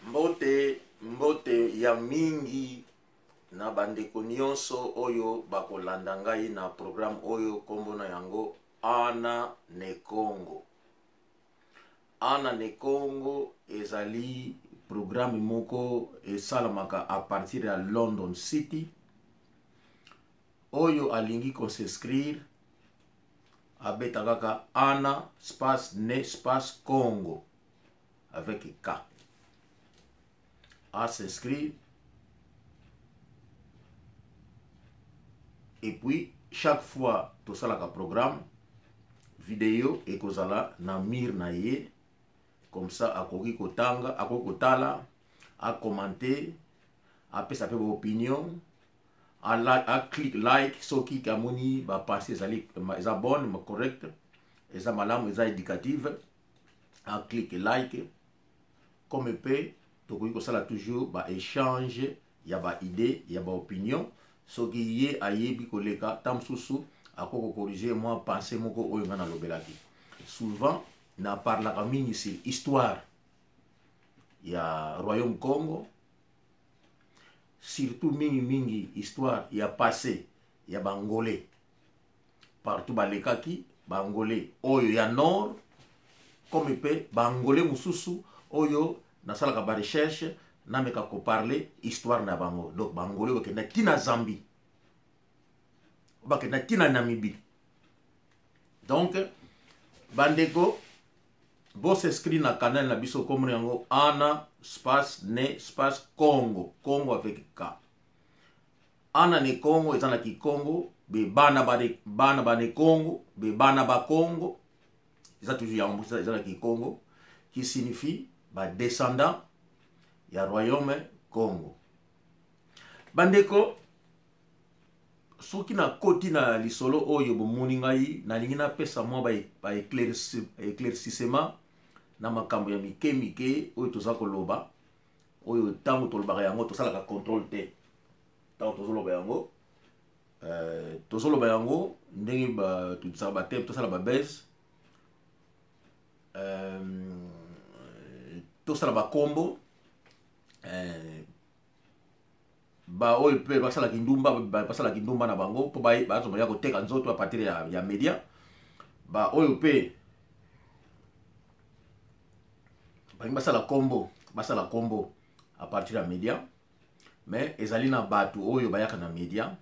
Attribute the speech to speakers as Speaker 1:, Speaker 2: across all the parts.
Speaker 1: mbote ya mingi na bandeko nyonso oyo bakolanda ngai na programme oyo kombo na yango Ana ne Congo. Ana ne Congo ezali programme moko esalamaka a partir ya London City. Oyo alingi kons'inscrire abeta kaka Ana space ne space Congo avec K. A s'inscrire. Et puis chaque fois tout ça la programme vidéo et kozala na mir na ye comme ça akoki kotanga akoki kotala a commenter a pesa pe opinion a click like soki kamoni ba passer ezali eza bonne ma correct eza malamu eza éducative a click like comme pe tokoki kosala toujours ba échange ya ba idée ya ba opinion soki ye ayebi koleka tamsusu akoko corriger moi penser moko oyo ngana lobelaki. Souvent na parlaka mingi sur histoire ya Royaume Congo, surtout mingi histoire ya passé ya bangolais partout balekaki bangolais oyo ya nord comme pe bangolais mususu oyo nasalaka ba recherche na meka ko parler histoire na bango. Donc bangolais okenda tina Zambie bakenda tina Namibie. Donc bandeko bo s'inscrit na canal na biso comme yango Ana space ne space Congo, Congo avec K. Ana ne Congo ezana ki Congo be bana ba ne Congo be bana ba Congo eza toujours ya mbusa ezana ki Congo qui signifie ba descendant ya Royaume Congo. Bandeko soki na koti na lisolo oyo bomoni ngai nalingi na pesa mwa ba éclaircissement na makambo ya mike oyo toza koloba oyo tango tolobaka yango tosalaka contrôle te tango tozoloba yango ndenge ba tutsaka ba thème tosala ba base tosala ba combo ba oyo pe basala kindumba na bango po bazoma ya koteka nzoto a partir ya media ba oyo pe balingi basala combo a partir ya media mais ezali na batu oyo bayaka na media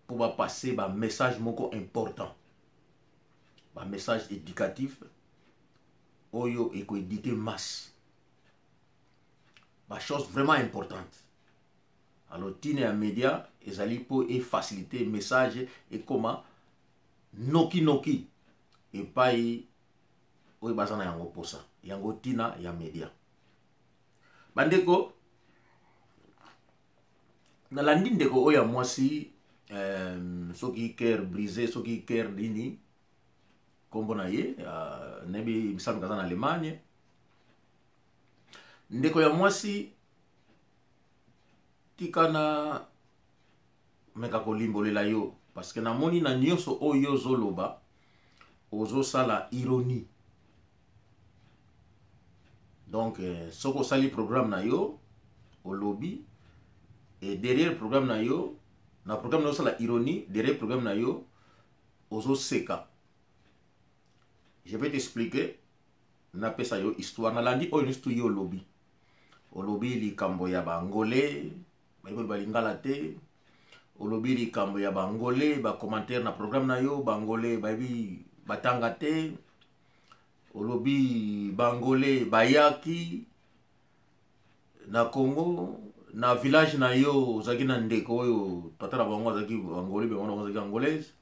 Speaker 1: po ba passer ba message moko important, ba message éducatif oyo eko éduquer masse, ba chose vraiment importante. Alors tine ya media ezali po e faciliter message et comment noki et pai oyo bazana yango posa yango tina ya media. Bandeko na landi ndeko oyo mwasi soki cœur brisé soki cœur dini kombo na ye nebi misamu kaza na Allemagne ndeko ya mwasi tikana meka kolimbolela yo parce que namoni na nyonso oyo zoloba ozo sala ironie. Donc soko sali programme na yo au lobby et derrière programme na yo na programme na yo sala ironie derrière programme na yo ozo seka. Je vais t'expliquer na pesa yo histoire na landi oyo nistu yo lobby au lobby likambo ya bangolais balingala te olobi likambo ya bangolais ba commentaire na programme na yo bangolais babi batanga te olobi bangolais bayaki na Congo na village na yo zaki na ndeko oyo tata na bango zaki bangolais bango zaki angolaise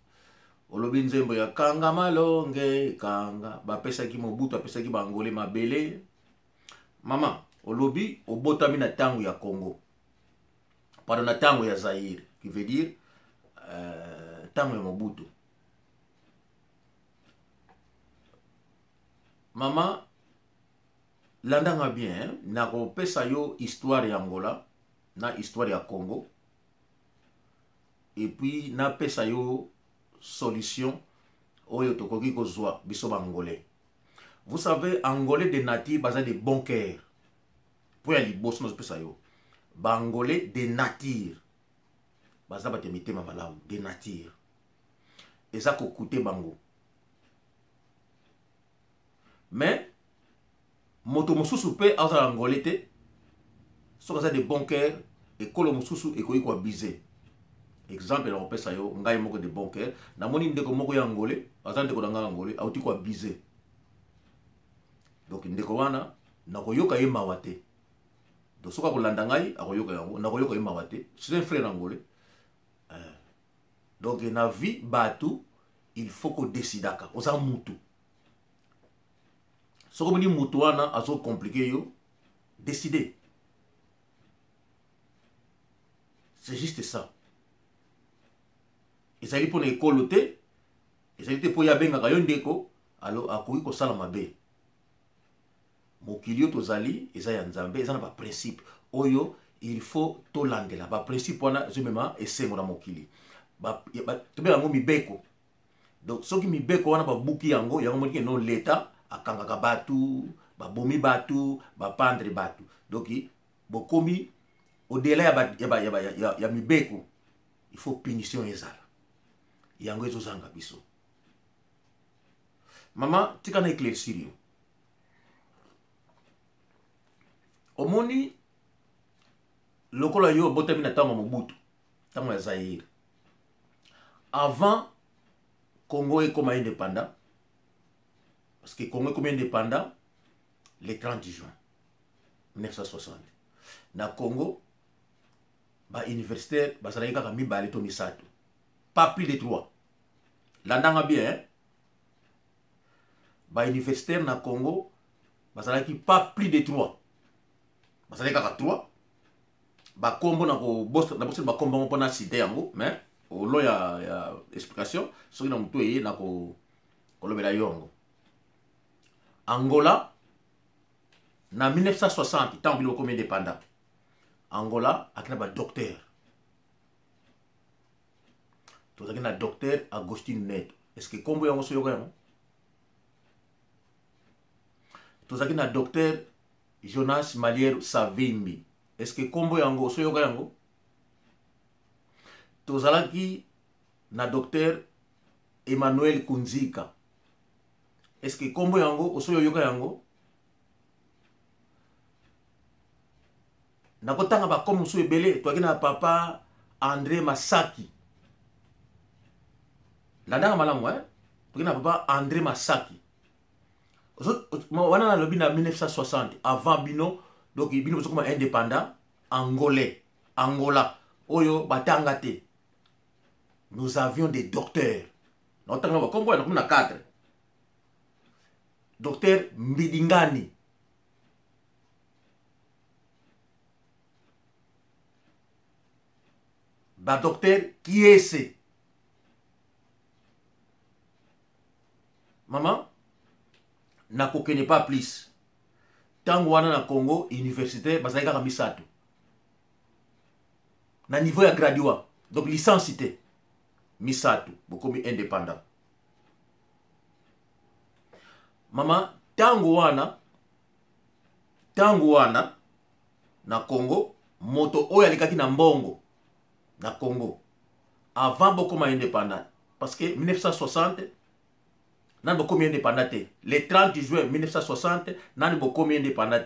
Speaker 1: olobi nzembo ya kanga malonge kanga bapesa ki Mobutu apesa ki bangolais mabele mama olobi obotami na tango ya Congo pardon na tango ya Zaire qui veut dire tango ya Mobutu. Mama landanga bien na ko pesa yo histoire ya Angola na histoire ya Congo et puis na pesa yo solution oyo tokoki kozwa biso bangolais. Vous savez, Angolais de natifs basés de bon cœur. po ya liboso nazopesa yo bangolais de nature baza bate mitema malamu de nature eza kokute bango mais moto mosusu mpe azala angolais te soki aza de bon cœur ekolo mosusu ekoki koabize exemple na kopesa yo ngai moko de bon cœur namoni ndeko moko ya angolais aza ndeko na ngai angolais auti koabize donc ndeko wana nakoyoka ye mawa te donc soki akolanda ngai akoyoka yango nakoyoka ye mawa te c'est un frère angolais donc na vie bato il faut kodesidaka oza mutu soki omoni mutu wana azo compliqué yo décider c'est juste ça ezali mpona ekolo te ezali te mpo ya abengaka yo ndeko alo akoki kosala mabe mokili oyo tozali eza ya nzambe eza na baprincipe oyo il faut tolandela baprincipe wana ezomema esengo na mokili tobe yango mibeko donc soki mibeko wana babuki yango yango moniki no leta akangaka batu babomi batu bapandre batu donc bokomi au-delà ya mibeko il faut punition ezala yango ezozanga biso mama tika na éclaircir yo omoni lokola yo botami na ntango mobutu ntango ya Zaïre avant Congo ekoma indépendant parce que Congo ekoma indépendant le 30 juin 1960 na Congo ba universitaire bazalaki kaka mibale to misato pas plus de 3 landanga bien hein? Ba universitaire na Congo bazalaki pas plus de 3 bazalaki kaka 3 ba kombo na ko boss na boss ba kombo mo pona cité yango mais au lo ya explication soki na mutu eye na ko kolobela yongo Angola na 1960 tant bilo comme indépendant Angola akina ba docteur tozaki na docteur Agustin Neto est-ce que kombo yango soyoka yango tozaki na docteur Jonas Malier Savimbi est-ce que kombo yango soyoka yango tozalaki na docteur Emmanuel Kunzika est-ce que kombo yango osoyoka yango nakotanga ba comme so ebele toaki na papa André Masaki landanga malamu toaki na papa André Masaki wana na lobi na 1960 avant bino donc bino bozokoma indépendant angolais Angola oyo batanga te nous avions des docteurs nakotanga ba kombo na 4 docteur Mbidingani ba docteur Kiese maman nakokene pas plus tango wana na Congo universitaire bazali kaka misato na niveau ya graduat donc licence misato bokomi indépendant maman tango wana na Congo moto oyo alikaki na mbongo na Congo avant bokoma indépendant parce que 1960 nan bokomi indépendant le 30 juin 1960 nan bokomi indépendant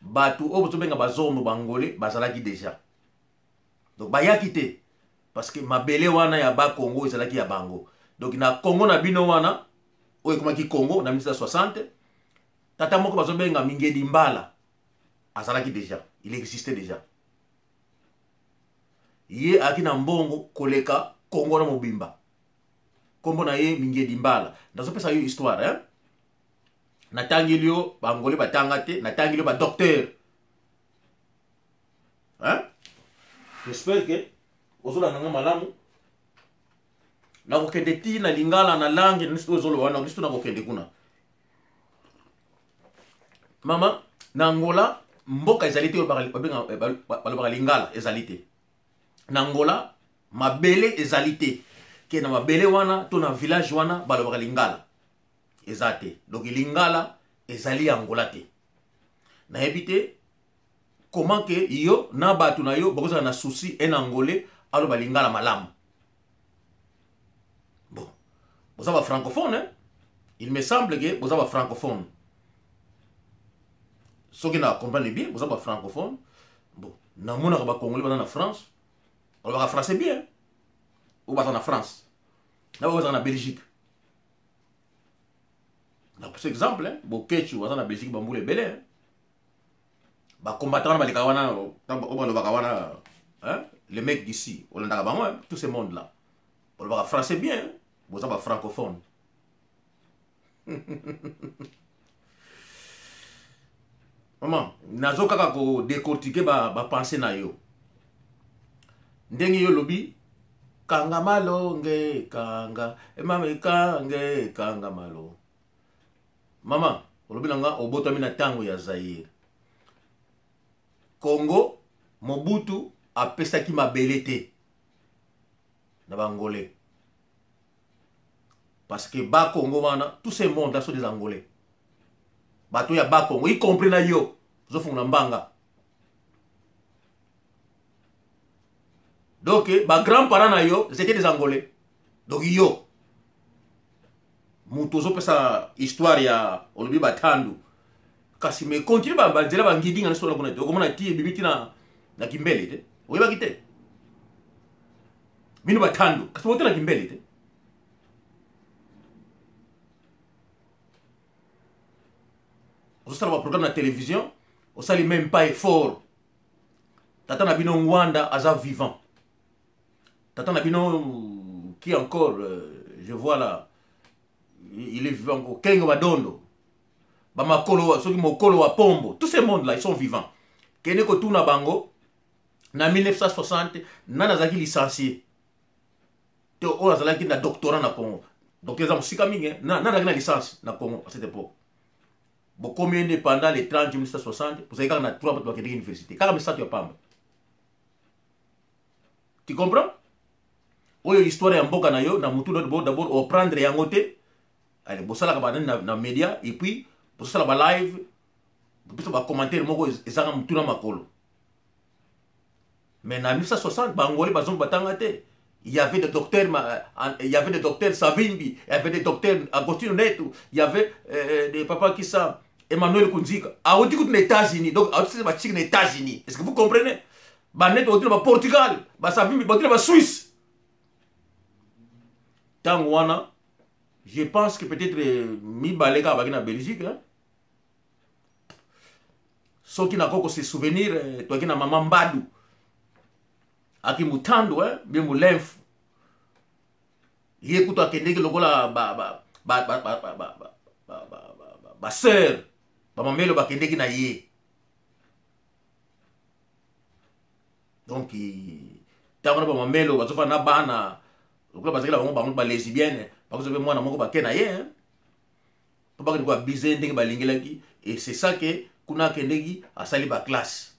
Speaker 1: batu oyo bozobenga bazono bangolais bazalaki déjà donc bayaki te parce que mabele wana ya ba Congo ezalaki ya bango donc na Congo na bino wana oyo ekomaki Congo na 1960 tata moko bazobenga Mingedi Mbala azalaki déjà il existait déjà ye aki na mbongo koleka Congo na mobimba kombo na ye Mingedi Mbala ndazopesa yo histoire hein natangeli yo bangolais batanga te natangeli yo ba docteur hein j'espère que ozolanda nga malamu nakokende ti na lingala na langue nisto ozoloba wana nisto nakokende kuna mama na Angola mboka ezali te balobaka lingala ezali te na Angola mabele ezali te ke na mabele wana to na village wana balobaka lingala eza te donc lingala ezali Angola te nayebi te comment que yo na batu na yo bokoza na souci en angolais alo balingala malamu. Bon, vous avez francophone, hein? Il me semble que vous avez francophone. Ceux qui ne comprennent bien, vous avez francophone. Bon, na mona ba congolais dans la France, on va français bien. Ou ba en France. Là vous en Belgique. Là pour exemple, hein, bo kechu vous en Belgique bamboule belé. Hein? Ba combattant ba likawana, hein? Les mecs d'ici, on a hein? Tout ce monde là. On va français bien, hein? Vous avez francophone. Maman, nazo kaka ko décortiquer ba penser na yo. Ndenge yo lobi kanga malo nge kanga mama kange kanga malo. Mama, lobi nanga obotami na tango ya Zaire. Congo Mobutu apesaki mabele te na bangolais. Parce que bas Congo wana tout ce monde là sont des angolais. Bato ya bas Congo, y compris na yo, zo fungula mbanga. Donc ba grands-parents na yo, c'était des angolais. Donc yo muto zo pesa histoire ya olobi batandu. Kasi me continue ba nzela ba ngidinga na solo bonete. Okomona tie bibiti na kimbele te. Oyeba kite. Bino batandu, kasi bote na kimbele te. Vous savez, le programme de la télévision, vous savez même pas effort. Tata Nabino Nwanda, Aza vivant. Tata Nabino, qui encore, je vois là, il est vivant encore. Kengo Madondo, Bamakolo, ceux qui Mokolo à Pombo, tous ces mondes-là, ils sont vivants. Keneko Tuna Bango, en 1960, Nanazaki licencié. Théo Azalaki na doctorat na Congo. Donc, les gens, si Kaming, Nanazaki na licence na Congo à cette époque. Beaucoup mieux pendant les 30 1960, vous savez qu'on a 3 mois de l'université. Quand ça, tu as pas. Tu comprends? Oui, l'histoire est en boca nayo, na mutu d'abord au prendre et en côté. Allez, vous savez na média et puis vous savez la live, vous savez commentaire moko ezanga mutu na makolo. Mais en 1960, bangolais bazong batanga te. Il y avait des docteurs, Savimbi, il y avait des docteurs Agostino Neto, il y avait des papas qui sont Emmanuel Kunzika. A on dit que les États-Unis, donc à c'est les États-Unis. Est-ce que vous comprenez? Banet au Portugal, Savimbi, au Suisse. Tangwana, je pense que peut-être mi balega avec la Belgique. Hein? Ceux qui n'ont pas se souvenir, toi qui n'as maman Badou. Aki mutando bien mu lenf yé kuto akendeki lokola ba sœur ba mamelo bakendeki na yé. Donc tangona ba mamelo bazofa na bana lokola bazekela bango ba lesbienne bakozo be mwana moko bakena yé po bakende ko bize ndenge balingelaki et c'est ça que kuna akendeki asali ba classe.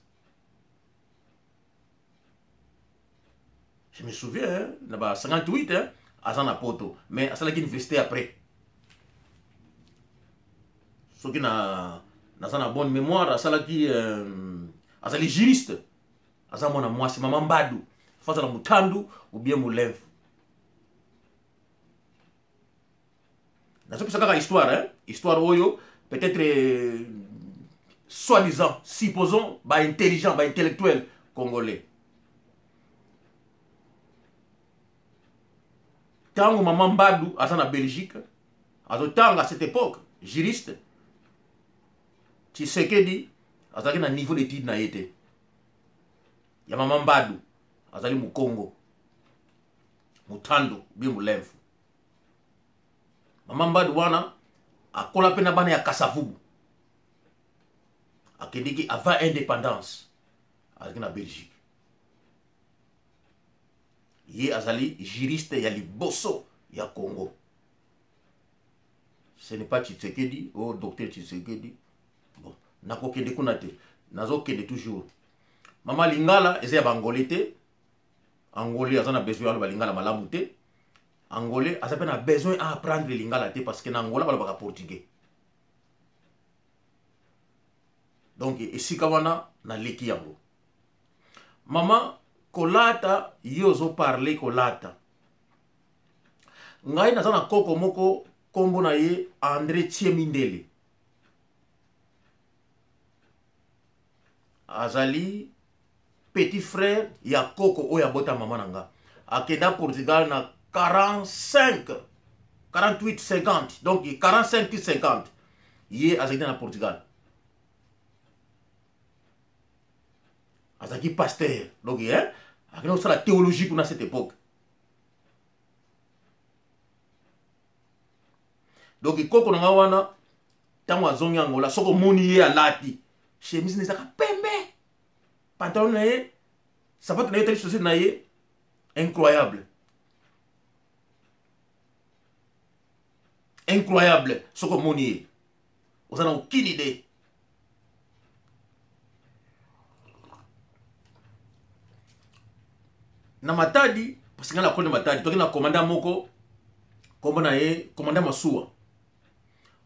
Speaker 1: Je me souviens, hein, 58, hein, à Zanapoto, mais à Salaki université après. Ceux qui n'ont pas bonne mémoire, à Salaki, à Salaki juriste, à Zamona, moi, c'est Maman Badou, face à la Moutandu ou bien Moulev. Dans cette histoire, hein, histoire Oyo, peut-être, soi-disant, supposons, intelligent, intellectuel congolais. Tango Maman Badou à la Belgique, à cette époque, juriste, tu sais que dit, à un niveau d'études n'a été. Il y a Maman Badou, à la Congo, Mutando, bien Moulev. Maman Badou wana, à Kolapena Bane à Kassavubu, à Kédiki avant indépendance, à la Belgique. Yé azali juriste ya liboso ya Congo. Ce n'est pas Tshisekedi, oh docteur Tshisekedi. Bon, nako kende kunate, nazo kende toujours. Mama lingala eza ya bangolais te. Angolais azana besoin de lingala malamu te. Angolais a besoin d'apprendre le lingala te parce que na Angola balobaka portugais. donc esika wana na leki yango. Mama kolata yozo parler kolata. Ngai naza na koko moko kombo na ye André Thiemindele. Azali petit frère ya koko oya bota mama nanga. Akenda Portugal na 45 48 50 donc 45 50 ye azali na Portugal. Azaki pasteur donc hein akena ça la théologie qu'on a cette époque. Donc koko nanga wana tango azongi Angola soko moni ye alati chemise nezaka pembe pantalon na ye sapato na ye tali chaussette na ye incroyable. Incroyable soko moni ye vous n'avez aucune idée. Na Matadi parce que na konde Matadi toki na commandant moko kombo na ye commandant Masuwa.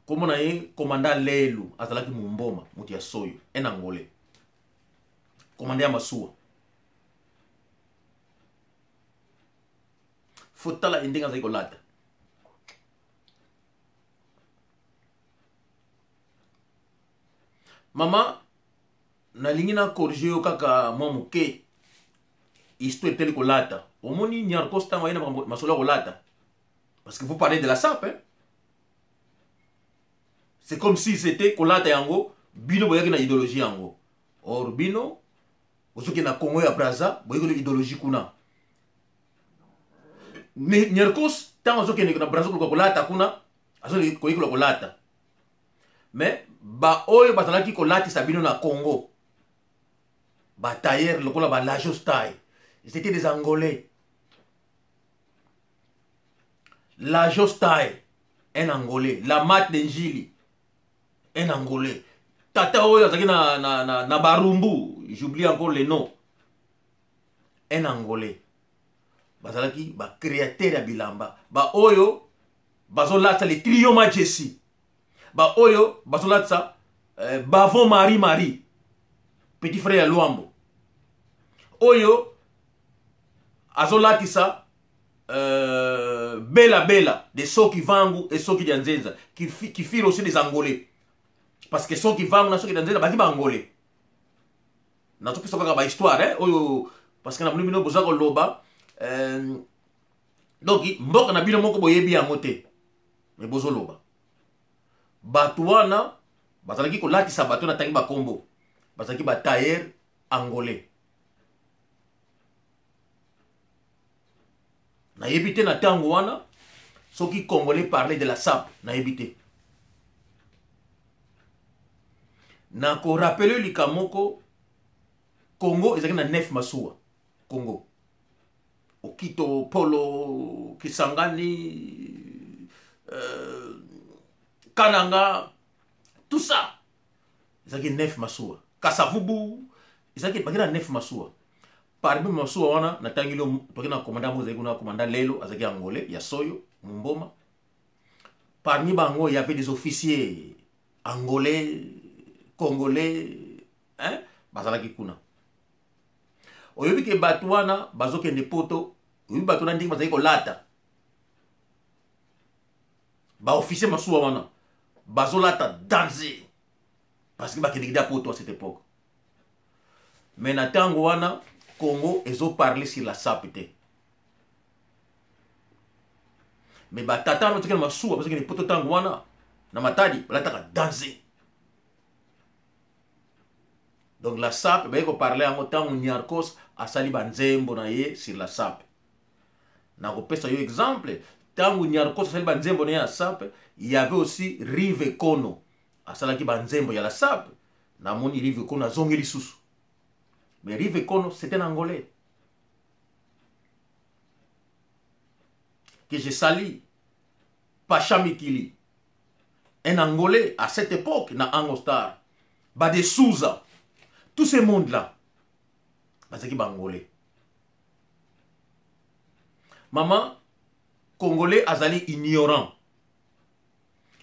Speaker 1: Kombo na ye commandant Lelu azalaki mumboma muti ya soyo en angolais. Commandant Masuwa. Fotala indinga za kolata. Mama na lingina corriger kaka mwa muke. Histoire telle kolata. Omoni Nyarkos tanga ina masola kolata. Parce que vous parlez de la SAP hein. C'est comme si c'était kolata yango bino boyaki na idéologie yango. Or bino osoki na Congo ya Brazza boyaki na idéologie kuna. Nyarkos tanga osoki na Brazza kolata kuna asoki koyiki kolata. Mais ba oyo bazalaki kolati sabino na Congo. Ba tailleur lokola ba Lajos taille. C'était des Angolais. Lajos taille un Angolais. La mat d'Engili un Angolais. Tata oyo azaki na Barumbu, j'oublie encore les noms. Un Angolais. Bazalaki ba créateur ya bilamba. Ba oyo bazolata le trio Majesty. Ba oyo bazolata Bavon Marie petit frère ya Luambo. Oyo azolati ça Bella de Soki Vangu et Soki Dianzenza qui firent aussi des Angolais parce que Soki Vangu na Soki Dianzenza baki ba Angolais na to pisoka ba histoire hein oyo parce que na bino boza ko loba donc mboka na bino moko boyebi yango te mais bozo loba batu wana bazalaki ko latisa bato na tangi ba kombo bazalaki ba tailleur angolais. Na yebite na tango wana soki congolais parlait de la SAP na yebite. Na ko rappeler likamoko Congo ezaki na 9 masuwa Congo. Okito Polo Kisangani Kananga tout ça. Ezaki 9 masuwa. Kasavubu ezaki bakina 9 masuwa. Parmi masuwa wana na tangilo toki na commandant mo ezaki na commandant Lelo azaki angolais ya Soyo Mumboma. Parmi bango il y avait des officiers angolais, congolais, hein, bazalaki kuna. Oyobi ke batu wana bazokende poto, oyobi batu wana ndenge bazali kolata. Ba officier masuwa wana bazolata danser parce que bakende kida poto à cette époque. Mais na tango wana Congo ezo parler sur la sapité. Mais batata no tikena masuwa parce que ni poto tango wana na Matadi balataka danser. Donc la SAP, ben, qu'on parlait en temps Nyarkos a sali banzembo na ye sur la SAP. Na ko pesa yo exemple, tant Nyarkos a sali banzembo na ya SAP, il y avait aussi Rive Kono a salaki banzembo ya la SAP. Na moni Rive Kono a zongeli susu. Mais Rive Kono c'était un Angolais. Que je sali Pacha Mikili, un Angolais à cette époque na Angostar, ba de Souza. Tout ce monde-là, c'est Angolais. Maman, Congolais, azali ignorant.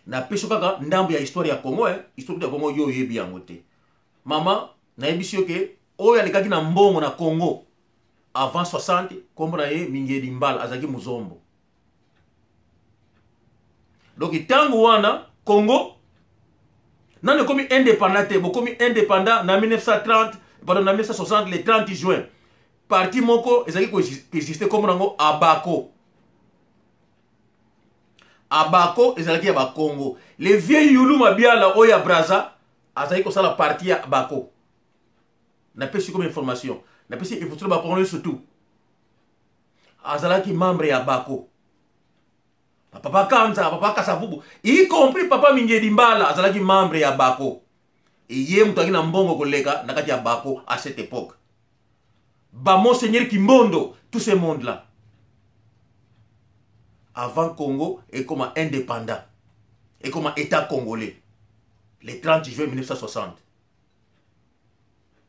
Speaker 1: Na pesho kaka ndambu ya histoire ya Congo, histoire ya Congo yo yebi yangote. Maman, naebisi yoke, oyo alekaki na mbongo na Congo, avant 60, kombo na ye Mingeli Mbala, azaki Muzombo. Donc, tango wana, Congo, nan komi indépendant, bokomi indépendant, na 1930, pardon, na 1960, le 30 juin, parti moko, ezaki ko existe kombo nango Abako. Abako, ezalaki ya ba Congo. Les vieux Yulu Mabiala, oya Braza, azaki ko sala parti ya Abako. Na pesi comme information. Na pesi information ba Congo surtout. Azalaki membre ya Abako. Papa Kanza, Papa Kasavubu, y compris Papa Mingeli Mbala, azalaki membre ya Abako. Et yé mutaki na mbongo koleka nakati ya Abako à cette époque. Ba Monseigneur Kimbondo, tout ce monde-là. Avant Congo et comme indépendant. Et comme État congolais. Le 30 juin 1960.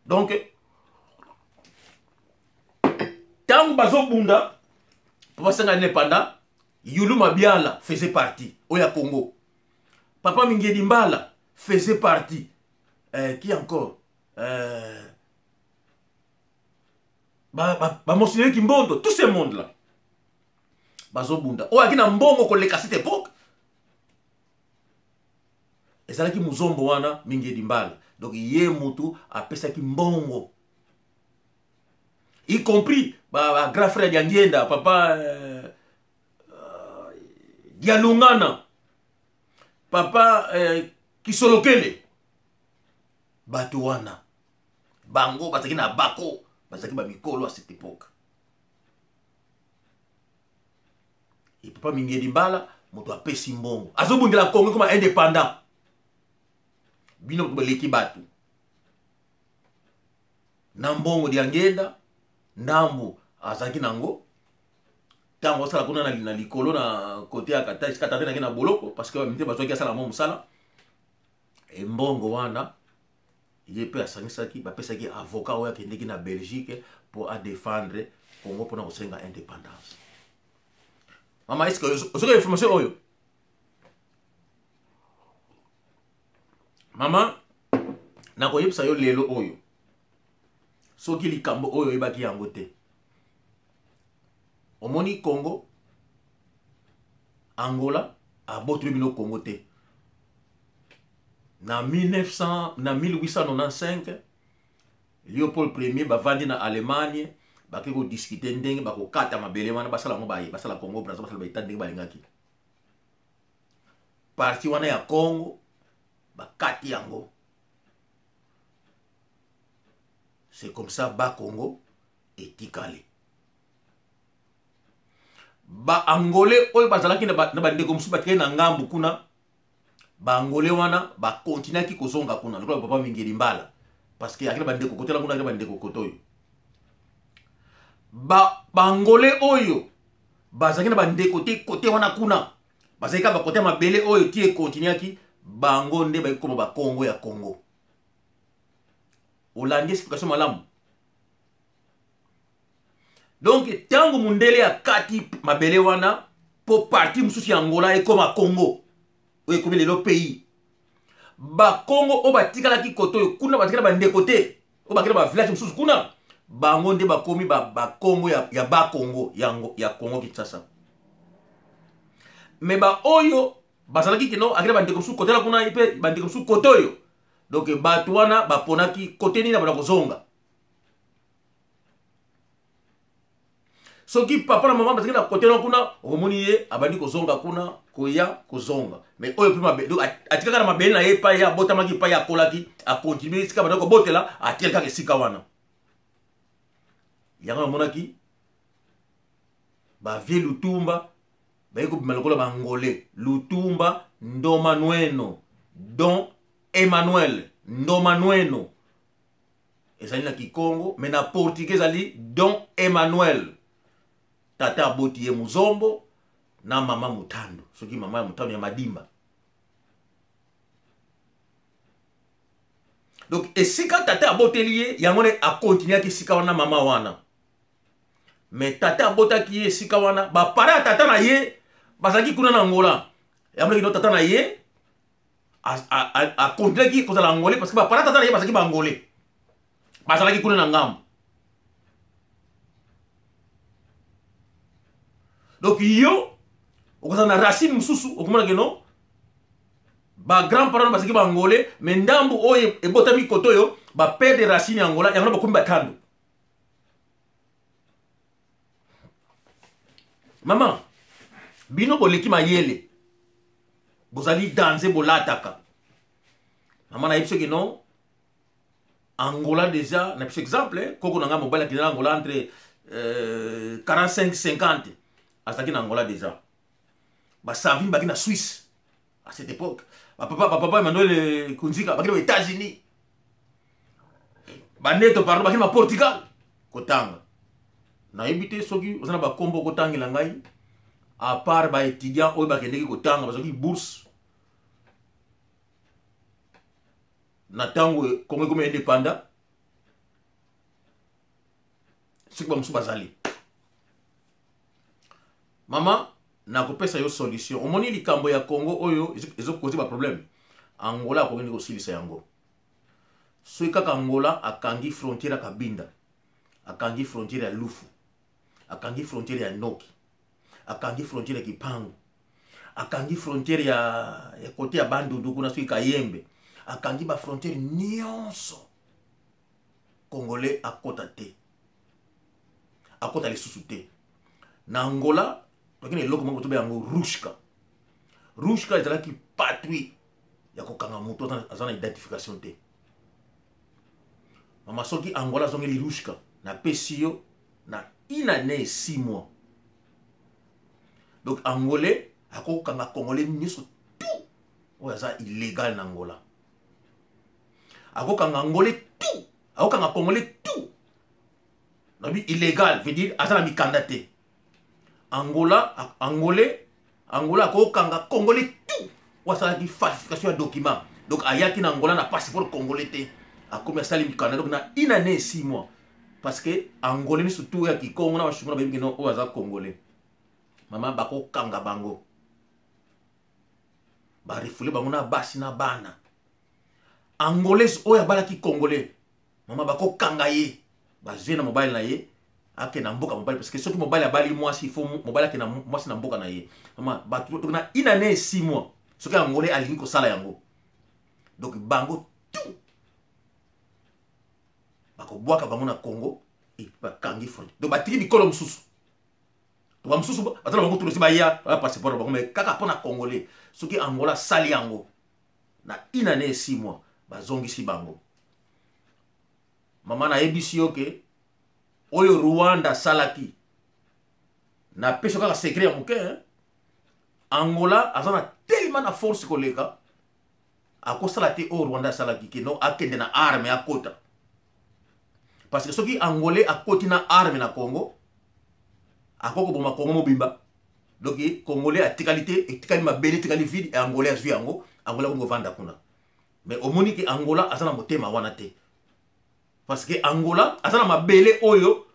Speaker 1: Donc, tant Bazo Bunda, Papa Sanga indépendant, Yulu Mabiala faisait partie. Oya Congo. Papa Mingeli Mbala faisait partie. Qui encore? Monseigneur Kimbondo, tout ce monde-là. Bazo Bunda. Oya Kina Mbongo koleka à cette époque. Et ça là qui Muzombo wana Mingeli Mbala. Donc yé mutu a pesa ki Mbongo. Y compris grand frère Yangienda, papa Dialungana, papa Kisolokele, Batouana, Bango, Bataki na Bako, Bataki ba Mikolo à cette époque. Et papa Mingeli Mbala, moto a pesi Mbongo. Azobundi la Congo comme indépendant. Bino ko leki batu. Nambongo Diangenda, Ndambo azaki nango. Tango sala kuna na likolo na côté ya kata iskata tena kina boloko parce que mite bazoki sala mo musala. Et mbongo wana yepe asangisaki ba pesaki avocat oya kendeki na Belgique pour à défendre Congo pour na kosenga indépendance. Mama est-ce que vous avez information oyo? Mama na koyebisa yo lelo oyo. Soki likambo oyo ebaki yango te. Omoni Congo, Angola, a botri bino Congo te. Na 1895, Léopold Ier bavandi na Allemagne, bakiko discuter ndenge bako kata mabele wana basala mo baye, basala Congo Brazza basala baita ndenge balingaki. Parti wana ya Congo, bakati yango. C'est comme ça ba Congo etikale. Ba Angolais oyo bazalaki na ba ndeko musu bakene na ngambu kuna. Ba Angolais wana ba continuaki kozonga kuna. Lokola papa Mingeli Mbala parce que akila ba ndeko kotela kuna akila ba ndeko kotoyo. Ba Angolais oyo bazalaki na ba ndeko te kote wana kuna. Bazalika ba kote mabele oyo tie continuaki bango nde ba koma ba Congo ya Congo. Hollande explication malamu. Donc tango mundele ya kati mabele wana po parti mususi ya Angola e koma Congo. Oye komi lelo pays. Ba Congo o batikala ki koto kuna batikala ba ndeko te. O bakela ba village mususi kuna. Bango nde ba komi ba Congo ya ba Congo ya Congo Kinshasa. Me ba oyo bazalaki kino akela ba ndeko mususi kotela kuna ipe ba ndeko mususi kotoyo. Donc batu wana baponaki kote nini na bana kozonga. Soki papa na maman bazaki na kote na kuna omoni ye abandi kozonga kuna koya kozonga. Mais oyo prima be donc atikaka na mabele na ye pa ya botamaki pa ya kolaki a continuer sika bana ko botela atikaka ke sika wana. Yanga monaki ba vie Lutumba ba yeko bimalokola ba Angolais Lutumba Ndoma Nweno Don Emmanuel Ndomanueno ezali na Kikongo mais na portugais ali Don Emmanuel tata aboti ye Muzombo na mama Mutando soki mama ya Mutando ya Madimba. Donc esika tata aboteli ye yango ne a continuer ki sika wana mama wana mais tata abotaki ye sika wana ba para tata na ye bazaki kuna na Angola yamle kino tata na ye a continuer ki kozala angolais parce que ba parata tata ye basaki ba angolais bazalaki kuna na ngambo. Donc yo okozala na racine mususu okomona ke non ba grand parents basaki ba angolais mais ndambu oyo ebotami koto yo ba père de racine angola yango ba komba tando. Maman bino boleki mayele bozali danser bolataka. Maman na yebso ke non Angola déjà na par exemple koko nanga mobile ki na Angola entre 45-50 asaki na Angola déjà. Ba savine baki na Suisse à cette époque. Papa Emmanuel Kunzika baki aux États-Unis. Ba neto pardon baki na Portugal kotanga. Na yebite soki ozana ba kombo kotangela ngai à part ba étudiant oyo ba kendeki kotanga basoki bourse. Na tango Congo comme indépendant c'est comme ça bazali. Maman na kopesa yo solution omoni likambo ya Congo oyo ezo causer ba problème. Angola ko ngeni ko silisa yango. So kaka Angola akangi frontière ya Kabinda, akangi frontière ya Lufu, akangi frontière ya Noki, akangi frontière ya Kipangu, akangi frontière ya côté ya Bandundu kuna so Kayembe, akangi ba frontière nyonso Congolais akota te, akota lisusu te. Na Angola tokene eloko moko tobe yango rushka. Rushka ezalaki patrouille ya kokanga moto azana identification te. Mama soki Angola zongeli rushka na pesio na inane 6 mois. Donc Angolais akokanga Congolais nyonso tout oyo aza illégal na Angola. Akokanga Angolais tout, akokanga Congolais tout. Nabi illégal veut dire azana mikanda te. Angolais akokanga Congolais tout. Wasala ki falsification de documents. Donc ayaki na Angola na passeport congolais te. A comme ça les Canada donc na une année 6 mois parce que Angolais ni surtout ya ki Congo na bashimona ba yingi no oza Congolais. Mama bako kanga bango. Ba refoulé bango na basi na bana. Angolais oya balaki Congolais. Mama bako kanga ye. Ba na mobile na ye. Ake na mboka mobile parce que ceux qui mobile a bali moi si faut mobile ake na moi si na mboka na ye. Mama ba donc na une année 6 mois. Ce que Angolais alingi ko sala yango. Donc bango tout bako boaka bango na Congo et bakangi front. Donc batiki bikolo mususu. To ba mususu batala bango tout ba ya passeport bango mais kaka pona Congolais. Ce qui Angola sali yango na une année 6 mois bazongi si bango. Mama na ebisi yoke oyo Rwanda salaki na peso kaka secret ya moke hein. Angola azana tellement na force koleka akosala te o Rwanda salaki ke no akende na arme akota. Parce que soki Angolais akoti na arme na Congo akoko boma Congo mobimba. Donc Congolais a tikalité et tikali mabele tikali vide et Angolais azui yango Angola ko vanda kuna. Mais au moni ke Angola azana motema wana te. Parce que Angola azana mabele oyo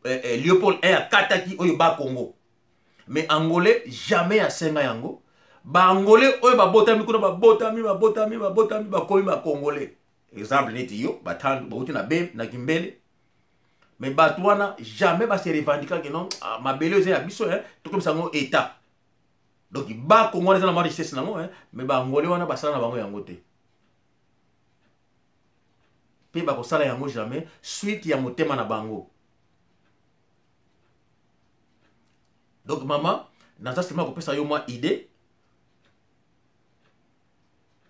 Speaker 1: Léopold a kataki oyo ba Congo. Mais Angolais jamais a senga yango. Ba Angolais oyo ba botami kuna ba botami ba komi ba Congolais. Exemple neti yo batando ba uti na be na kimbele. Mais batwana jamais ba se revendiquer que non mabele oyo ya biso hein to comme ça ngo état. Donc ba Congolais na ma richesse nango hein mais ba Angolais wana ba sala na bango yango te. Pe ba ko sala yango jamais suite ya motema na bango. Donc maman naza seulement ko pesa yo moi idée.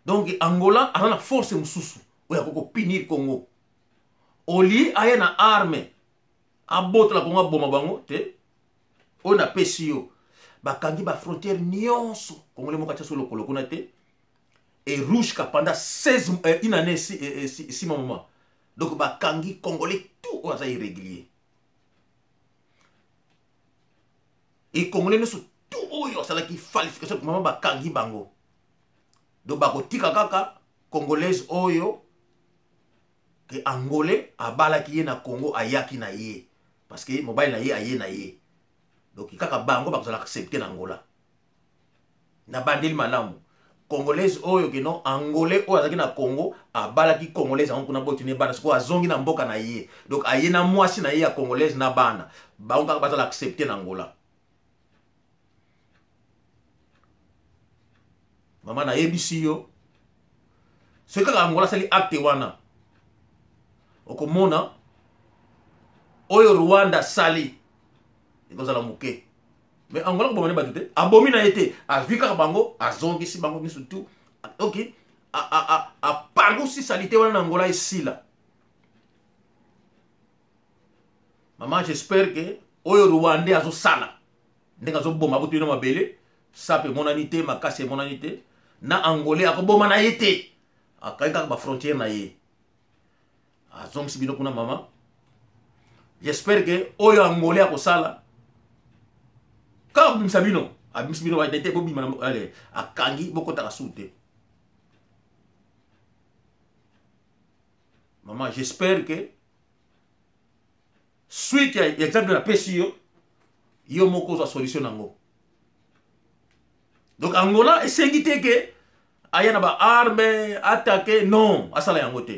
Speaker 1: Donc Angola a la force mususu oya koko pinir Congo. Oli aya na arme abota la Congo boma bango te on a pesio bakangi ba frontière nyonso Congolais mo katia solo koloko na te et rushka pendant 16 une année 6 mois. Donc bakangi Congolais tout oza irrégulier. Et Congolais ne sont tout oyo ça qui falsification maman bakangi bango. Donc bako tika kaka Congolaise oyo que Angolais abalaki ye na Congo ayaki na ye parce que mobile na ye aye na ye. Donc kaka bango bako la accepter na Angola. Na bandeli malamu. congolaise oyo ke non angolais oyo azaki na Congo abalaki congolaise yango kuna botine bana siko azongi na mboka na ye donc aye na mwasi na ye ya congolaise na bana bango kaka bazala accepter na Angola. Mama na yebisi yo soki kaka Angola sali acte wana okomona oyo Rwanda sali ekozala moke. Mais Angola ko bomane batute abomi na été avika bango azongi si bango misu tout OK a pango si salité wana na Angola esila. Maman j'espère que oyo Rwanda azo sala ndenga zo bomba butu na mabele sape monanité makase monanité na Angolais akoboma na été akaika ba frontière na ye azongi si bino kuna mama. J'espère que oyo Angolais akosala quand Sabino, Abimsabino va être Bobby Manale, à Kangi, beaucoup de souté. Maman, j'espère que suite à l'exemple de la PCO, il y a une solution. Donc, Angola, c'est que Ayana ba arme, attaquer, non, à ça la yangote.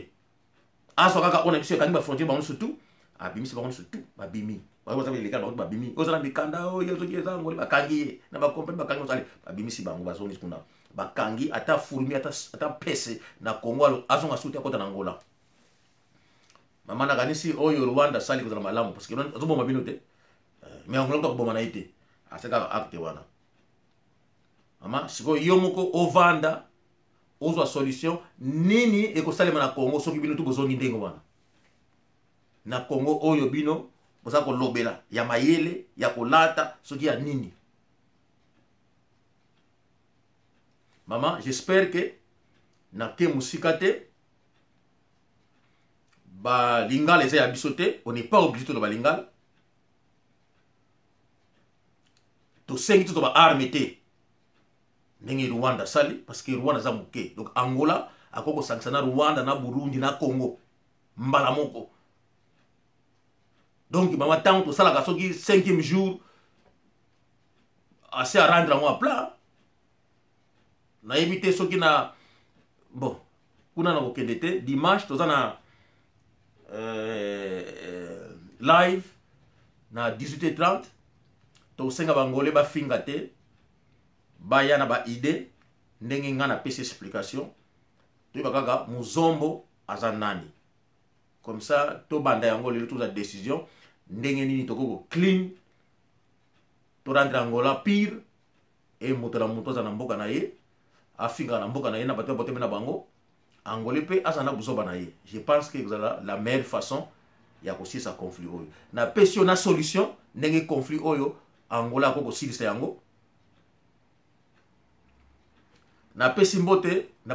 Speaker 1: À ce cas, on a vu que frontière, surtout, Abimi, c'est surtout, Babimi. Vous avez les cas de Babimi. Vous avez des candidats, vous avez des gens qui Bakangi, na ba compagnie Bakangi, vous allez Babimi si bango bazoni kuna. Bakangi ata fourmi ata pese na Congo azonga souti akota na Angola. Mama na ganisi oyo Rwanda sali ko malamu parce que azo bomba bino te. Mais Angola ko bomba na ite. Aseka acte wana. Mama siko yo moko ovanda ozwa solution nini ekosalema na Congo soki bino tu bozongi ndengo wana. Na Congo oyo bino boza ko lobela ya mayele ya kolata soki ya nini. Maman, j'espère que na ke musikate ba lingala eza ya bisote, on n'est pas obligé de ba lingala. To sengi to ba arme te. Ndenge Rwanda sali parce que Rwanda za muke. Donc Angola akoko sanctiona Rwanda na Burundi na Congo. Mbala moko. Donc, maman, tant que ça, la 5e jour, assez à rendre à plat. Na évité ce qui n'a. Bon, on a un dimanche, tout ça, na live, na 18h30, tout ça, Bangolais, ba fingate, ba yana ba idée, n'engue na pese explication, tout bagaga, muzombo, azanani. Comme ça, tout banda yango le tout la décision. Ndenge nini toko clean to rendre Angola pire et motola motoza na mboka na ye afinga na mboka na ye na bato bote na bango Angolais pe azana buzoba na ye. Je pense que vous avez la meilleure façon ya kosi sa conflit oyo na pesio na solution ndenge conflit oyo Angola ko silisa yango na pesi mbote na